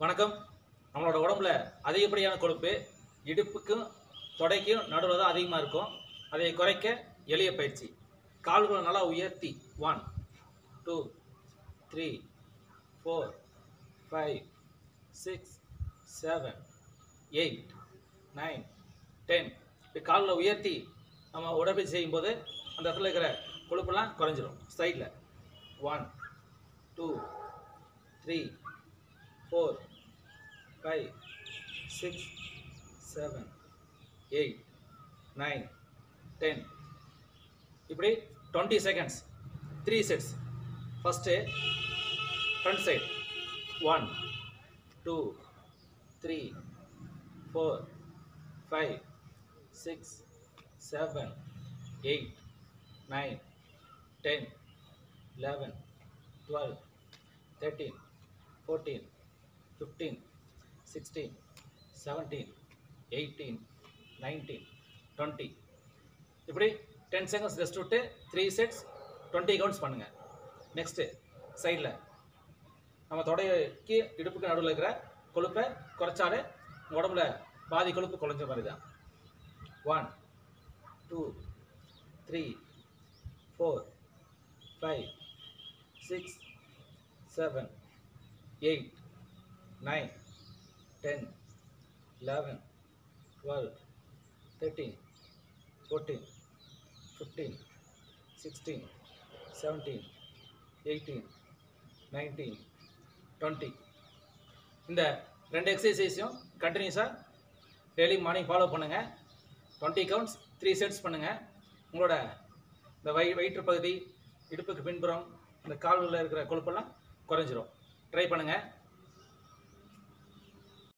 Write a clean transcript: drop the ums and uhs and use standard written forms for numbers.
வணக்கம். நம்மளோட உடம்புல அதிகப்படியான கொழுப்பு இடுப்புக்கும் தொடைக்கும் நடுவில் தான் அதிகமாக இருக்கும். அதை குறைக்க எளிய பயிற்சி. கால்களை நல்லா உயர்த்தி 1 2 3 4 5 6 7 8 9 10 இப்போ கால்களை உயர்த்தி நம்ம உடற்பயிற்சி செய்யும்போது அந்த இடத்துல இருக்கிற கொழுப்பெல்லாம் குறைஞ்சிரும். சைடில் 1 2 3 4 5 6 7 8 9 10 இப்படி 20 seconds 3 sets. First front side 1 2 3 4 5 6 7 8 9 10 11 12 13 14 15 16 17 18 19 20 இப்படி 10 seconds ரெஸ்ட் விட்டு 3 sets 20 counts பண்ணுங்க. நெக்ஸ்ட் சைடில் நம்ம தொடைக்கு இடுப்புக்கு நடுவில் இருக்கிற கொழுப்பை குறைச்சாலே உடம்புல பாதி கொழுப்பு குறைஞ்ச மாதிரி தான். 1 2 3 4 5 6 7 8 9 10 11 12 13 14 15 16 17 18 19 20 இந்த ரெண்டு எக்ஸசைஸையும் கண்டினியூஸாக டெய்லி மார்னிங் ஃபாலோ பண்ணுங்கள். 20 counts 3 sets பண்ணுங்கள். உங்களோட இந்த வயிற்று பகுதி, இடுப்புக்கு பின்புறம், இந்த கால்களில் இருக்கிற கொழுப்பெல்லாம் குறைஞ்சிரும். ட்ரை பண்ணுங்கள்.